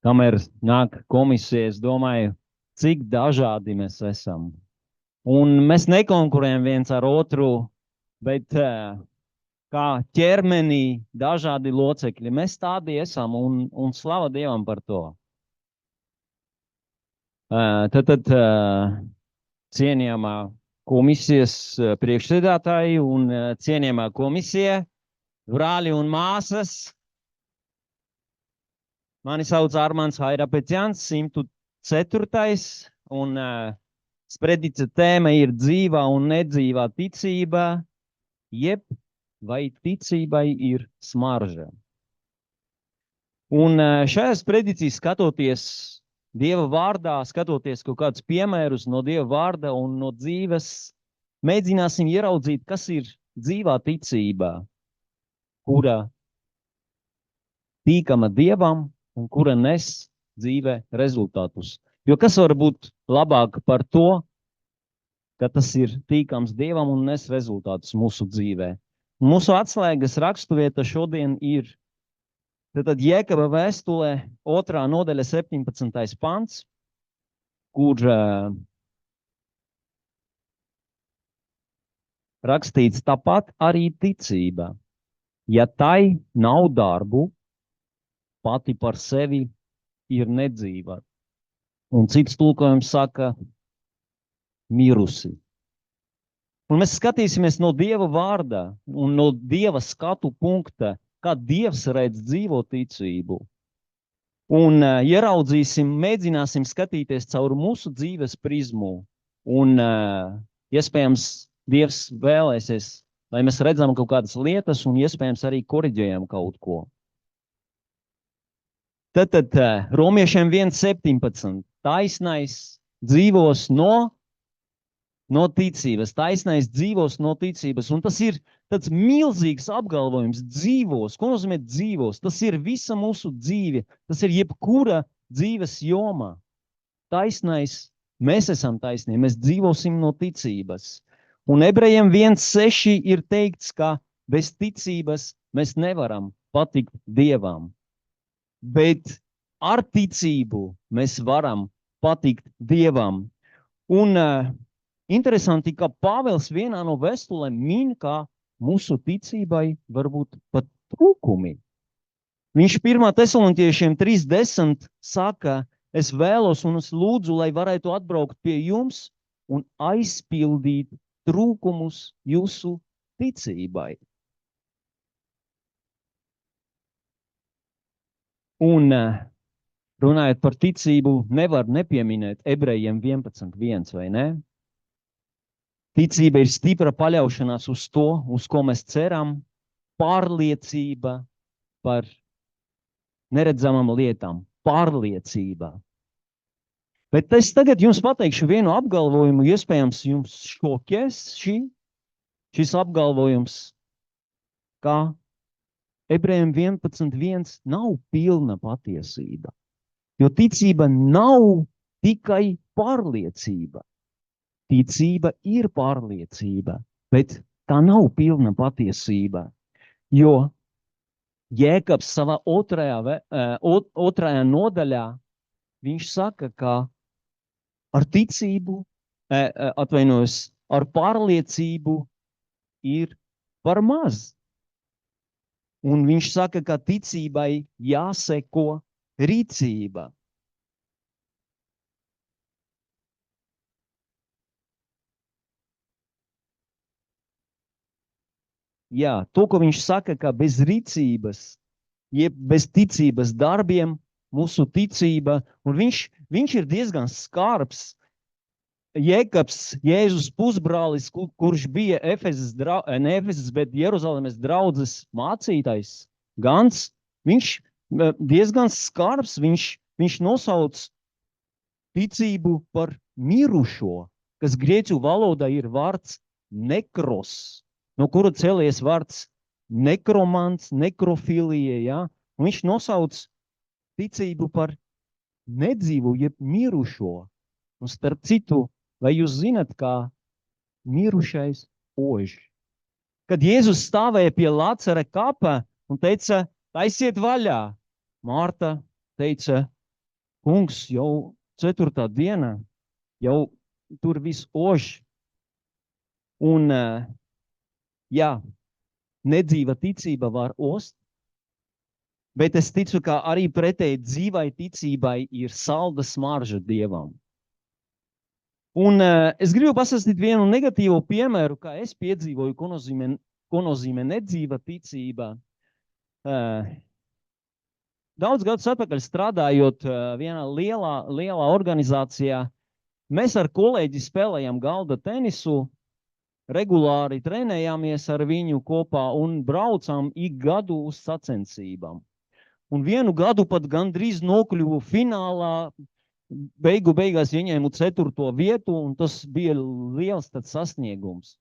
kamēr nāk komisija, es domāju, cik dažādi mēs esam. Un mēs nekonkurējam viens ar otru, bet kā ķermenī dažādi locekļi. Mēs tādi esam un slava Dievam par to. Tad cienījamā komisijas priekšsēdētāji un cienījamā komisija, brāļi un māsas. Mani sauc Armāns Hairapetjans, 104. Un sprediķa tēma ir dzīvā un nedzīvā ticība, jeb vai ticībai ir smarža. Un šajā sprediķī skatoties Dieva vārdā, skatoties kaut kādus piemērus no Dieva vārda un no dzīves, mēģināsim ieraudzīt, kas ir dzīvā ticība, kura tīkama Dievam un kura nes dzīvē rezultātus. Jo kas var būt labāk par to, ka tas ir tīkams Dievam un nes rezultātus mūsu dzīvē. Mūsu atslēgas raksturvieta šodien ir tad Jēkaba vēstulē 2. nodaļa 17. pants, kur rakstīts tāpat arī ticība. Ja tai nav darbu, pati par sevi ir nedzīva. Un cits tulkojums saka mirusi. Un mēs skatīsimies no Dieva vārda un no Dieva skatu punkta, kā Dievs redz dzīvo ticību. Un ieraudzīsim, mēģināsim skatīties caur mūsu dzīves prizmu. Un iespējams Dievs vēlēsies, lai mēs redzam kaut kādas lietas un iespējams arī koriģējam kaut ko. Tad Romiešiem 1:17. Taisnais dzīvos no ticības. Taisnais dzīvos no ticības. Un tas ir tāds milzīgs apgalvojums. Dzīvos. Ko nozīmē dzīvos? Tas ir visa mūsu dzīve. Tas ir jebkura dzīves joma. Taisnais, mēs esam taisnie. Mēs dzīvosim no ticības. Un Ebrejiem 1:6 ir teikts, ka bez ticības mēs nevaram patikt Dievam. Bet ar ticību mēs varam patikt Dievam. Un interesanti, ka Pāvils vienā no vēstulēm min, ka mūsu ticībai var būt pat trūkumi. Viņš 1. Tesaloniķiešiem 3:10 saka, es vēlos un es lūdzu, lai varētu atbraukt pie jums un aizpildīt trūkumus jūsu ticībai. Un runājot par ticību, nevar nepieminēt Ebrejiem 11:1, vai ne? Ticība ir stipra paļaušanās uz to, uz ko mēs ceram, pārliecība par neredzamām lietām, pārliecība. Bet es tagad jums pateikšu vienu apgalvojumu, iespējams jums šokēs šis apgalvojums, ka Ebrejiem 11:1 nav pilna patiesība. Jo ticība nav tikai pārliecība. Ticība ir pārliecība, bet tā nav pilna patiesība. Jo Jēkabs savā 2. nodaļā, viņš saka, ka ar ticību, ar pārliecību ir par maz. Un viņš saka, ka ticībai jāseko rīcība. Jā, to, ko viņš saka, ka bez rīcības, jeb bez ticības darbiem, mūsu ticība, un viņš ir diezgan skarbs. Jēkabs, Jēzus pusbrālis, kurš bija ne Efesas, bet Jeruzalemes draudzes mācītājs, Gans, viņš diezgan skarbs, viņš nosauc ticību par mirušo, kas grieķu valodā ir vārds nekros, no kura cēlies vārds nekromants, nekrofilija, ja? Un viņš nosauc ticību par nedzīvu, jeb mirušo. Un starp citu, vai jūs zinat, kā mirušais ož? Kad Jēzus stāvēja pie Lācara kapa un teica, taisiet vaļā, Mārta teica, kungs, jau 4. diena, jau tur viss ož. Un, jā, nedzīva ticība var ost, bet es ticu, ka arī pretēji dzīvai ticībai ir salda smarža Dievam. Un es gribu pastāstīt vienu negatīvu piemēru, kā es piedzīvoju, ko nozīmē nedzīva ticība. Daudz gadus atpakaļ strādājot vienā lielā organizācijā, mēs ar kolēģi spēlējām galda tenisu, regulāri trenējāmies ar viņu kopā un braucām ik gadu uz sacensībām. Un vienu gadu pat gandrīz nokļuvu finālā, beigās ieņēmu 4. vietu, un tas bija liels tāds sasniegums.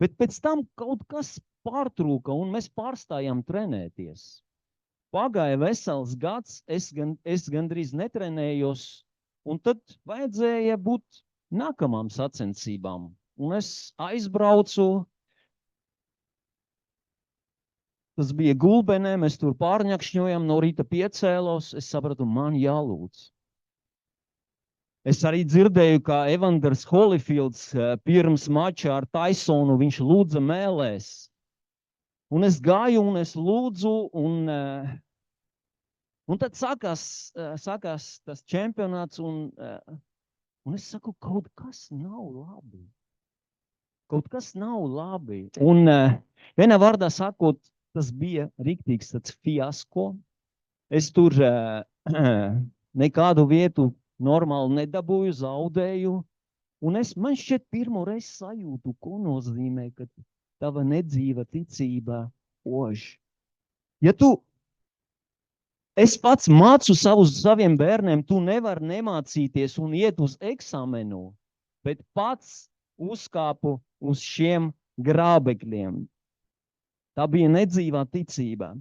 Bet pēc tam kaut kas pārtrūka, un mēs pārstājām trenēties. Pagāja vesels gads, es gandrīz netrenējos, un tad vajadzēja būt nākamām sacensībām. Un es aizbraucu, tas bija Gulbenē, mēs tur pārņakšņojam, no rīta piecēlos, es sapratu, man jālūdz. Es arī dzirdēju, kā Evanders Holyfields pirms mača ar Tysonu, viņš lūdza mēlēs. Un es gāju un es lūdzu, un tad sākās tas čempionāts, un es saku, kaut kas nav labi. Kaut kas nav labi. Un vienā vārdā sakot, tas bija riktīgs tāds fiasko. Es tur nekādu vietu normāli nedabūju, zaudēju. Un man šķiet pirmo reizi sajūtu, ko nozīmē, ka tava nedzīva ticība ož. Ja es pats mācu saviem bērniem, tu nevar nemācīties un iet uz eksāmenu, bet pats uzkāpu uz šiem grābekļiem. Tā bija nedzīvā ticība.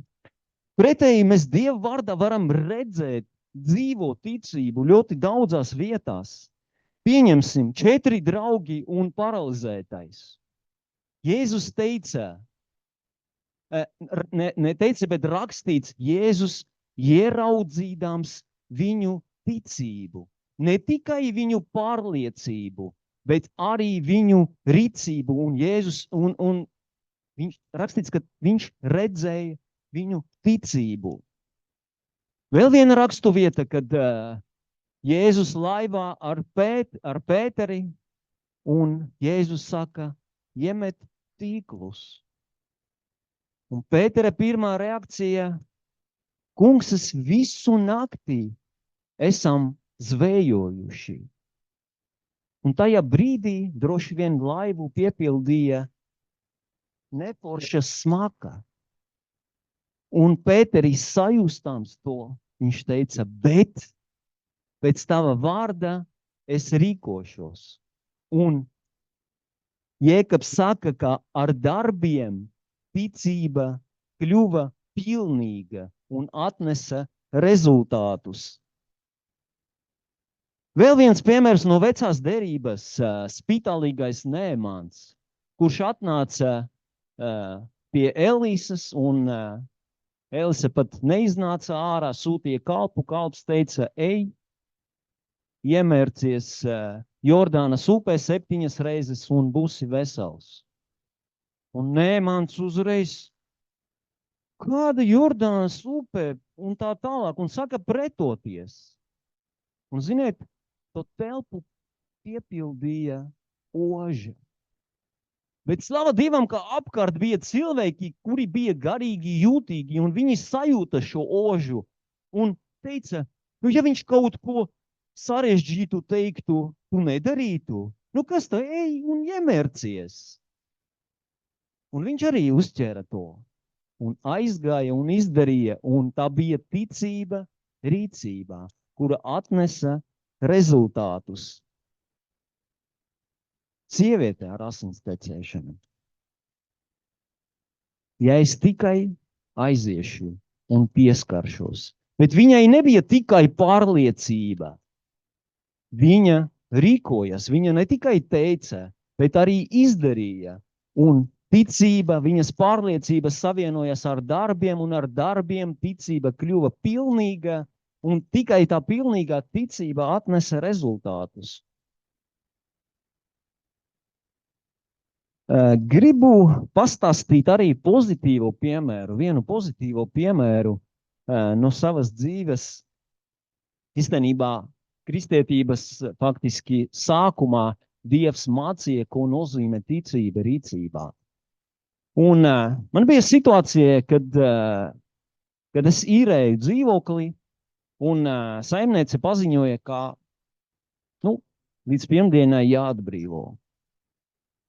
Pretēji mēs Dieva vārdā varam redzēt dzīvo ticību ļoti daudzās vietās. Pieņemsim 4 draugi un paralizētais. Jēzus teica, neteica, bet rakstīts, Jēzus ieraudzīdams viņu ticību, ne tikai viņu pārliecību, bet arī viņu rīcību, un Jēzus, un viņš rakstīts, ka viņš redzēja viņu ticību. Vēl viena rakstu vieta, kad Jēzus laivā ar Pēteri, un Jēzus saka, iemet tīklus. Un Pētera pirmā reakcija, kungs, es visu naktī esam zvējojuši. Un tajā brīdī droši vien laivu piepildīja neforša smaka. Un Pēteris sajūstāms to, viņš teica, bet pēc tava vārda es rīkošos. Un Jēkabs saka, ka ar darbiem ticība kļuva pilnīga un atnesa rezultātus. Vēl viens piemērs no vecās derības, spitālīgais Nēmans, kurš atnāca pie Elīses, un Elīse pat neiznāca ārā, sūtīja kalpu, kalps teica, ej, iemērcies Jordānas upē 7 reizes un būsi vesels. Un Nēmans uzreiz, kāda Jordānas upē un tā tālāk, un saka pretoties. Un ziniet, to telpu piepildīja oža. Bet slava Dievam, ka apkārt bija cilvēki, kuri bija garīgi jūtīgi, un viņi sajūta šo ožu. Un teica, nu ja viņš kaut ko sarežģītu teiktu, tu nedarītu. Nu kas tā, ej un iemērcies. Un viņš arī uzķēra to. Un aizgāja un izdarīja, un tā bija ticība rīcībā, kura atnesa rezultātus. Sieviete ar asins tecēšanu. Ja es tikai aiziešu un pieskaršos, bet viņai nebija tikai pārliecība. Viņa rīkojas, viņa ne tikai teica, bet arī izdarīja. Un ticība, viņas pārliecība savienojas ar darbiem, un ar darbiem ticība kļuva pilnīga, un tikai tā pilnīgā ticība atnesa rezultātus. Gribu pastāstīt arī pozitīvo piemēru, vienu pozitīvo piemēru no savas dzīves. Īstenībā kristietības faktiski sākumā Dievs mācīja, ko nozīmē ticība rīcībā. Un man bija situācija, kad es īrēju dzīvokli, un saimniece paziņoja, ka līdz pirmdienai jāatbrīvo.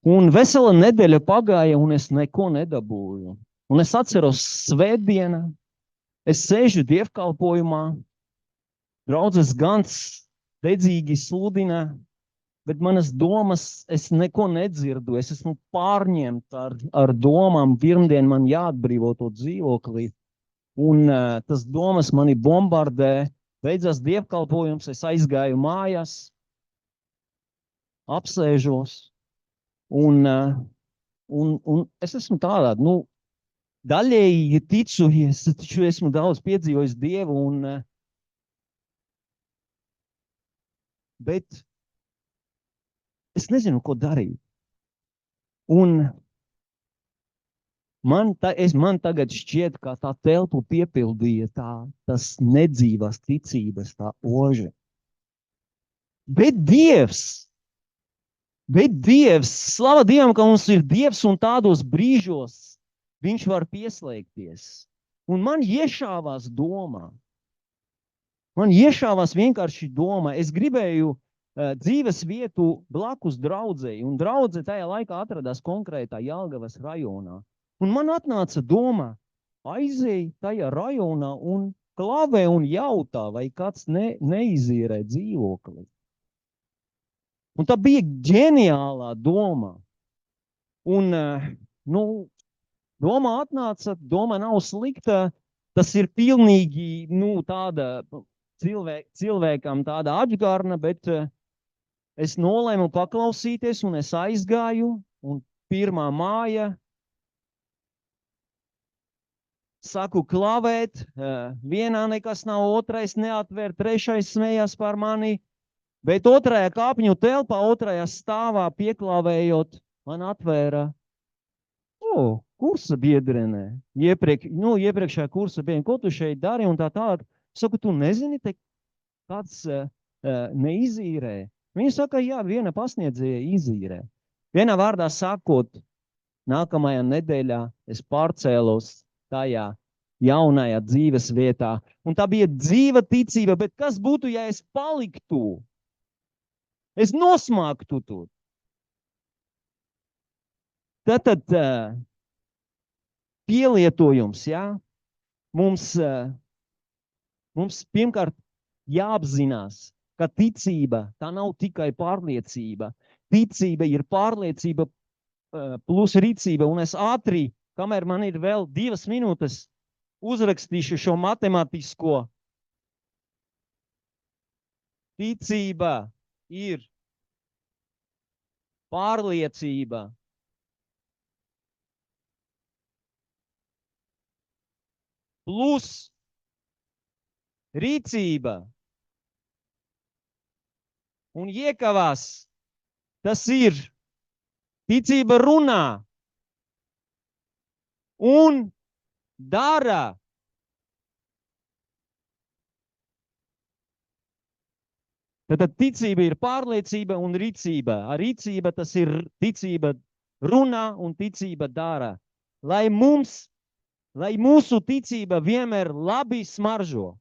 Un vesela nedēļa pagāja, un es neko nedabūju. Un es atceros svētdiena, es sēžu dievkalpojumā, draudzes gans dedzīgi sludina, bet manas domas, es neko nedzirdu, es esmu pārņemta ar domām, pirmdien man jāatbrīvo to dzīvokli. Un tas domas mani bombardē, beidzās dievkalpojums, es aizgāju mājās, apsēžos, un es esmu tādā, daļēji ticu, es taču esmu daudz piedzīvojis Dievu, bet es nezinu, ko darīt. Un man tagad šķiet, ka tā telpu piepildīja tas nedzīvās ticības, tā oža. Bet Dievs, slava Dievam, ka mums ir Dievs, un tādos brīžos viņš var pieslēgties. Un man iešāvās doma. Man iešāvās vienkārši doma. Es gribēju dzīves vietu blakus draudzei, un draudze tajā laikā atradās konkrētā Jelgavas rajonā. Un man atnāca doma, aizēj tajā rajonā un klavē un jautā, vai kāds neizīrē dzīvokli. Un tā bija ģeniālā doma. Un, doma atnāca, doma nav slikta, tas ir pilnīgi, tāda cilvēkam tāda atgarna, bet es nolēmu paklausīties, un es aizgāju, un pirmā māja, saku klavēt, vienā nekas nav, otrais neatver, trešais smējās par mani, bet otrajā kāpņu telpā, otrajā stāvā pieklāvējot, man atvēra kursa biedrenē. Iepriekšējā kursa biedrenē, ko tu šeit dari un tā tālāk. Saku, tu nezini, te kāds neizīrē. Viņa saka, jā, viena pasniedzēja izīrē. Vienā vārdā sakot, nākamajā nedēļā es pārcēlos tajā jaunajā dzīves vietā. Un tā bija dzīva ticība, bet kas būtu, ja es paliktu? Es nosmāktu tur. Tātad pielietojums, jā, mums pirmkārt jāapzinās, ka ticība, tā nav tikai pārliecība. Ticība ir pārliecība plus rīcība, un es ātri, kamēr man ir vēl 2 minūtes, uzrakstīšu šo matemātisko. Ticība ir pārliecība plus rīcība. Un iekavās, tas ir ticība runā un dara. Tad ticība ir pārliecība un rīcība. Ar rīcība tas ir ticība runā un ticība dara. Lai mūsu ticība vienmēr labi smaržo.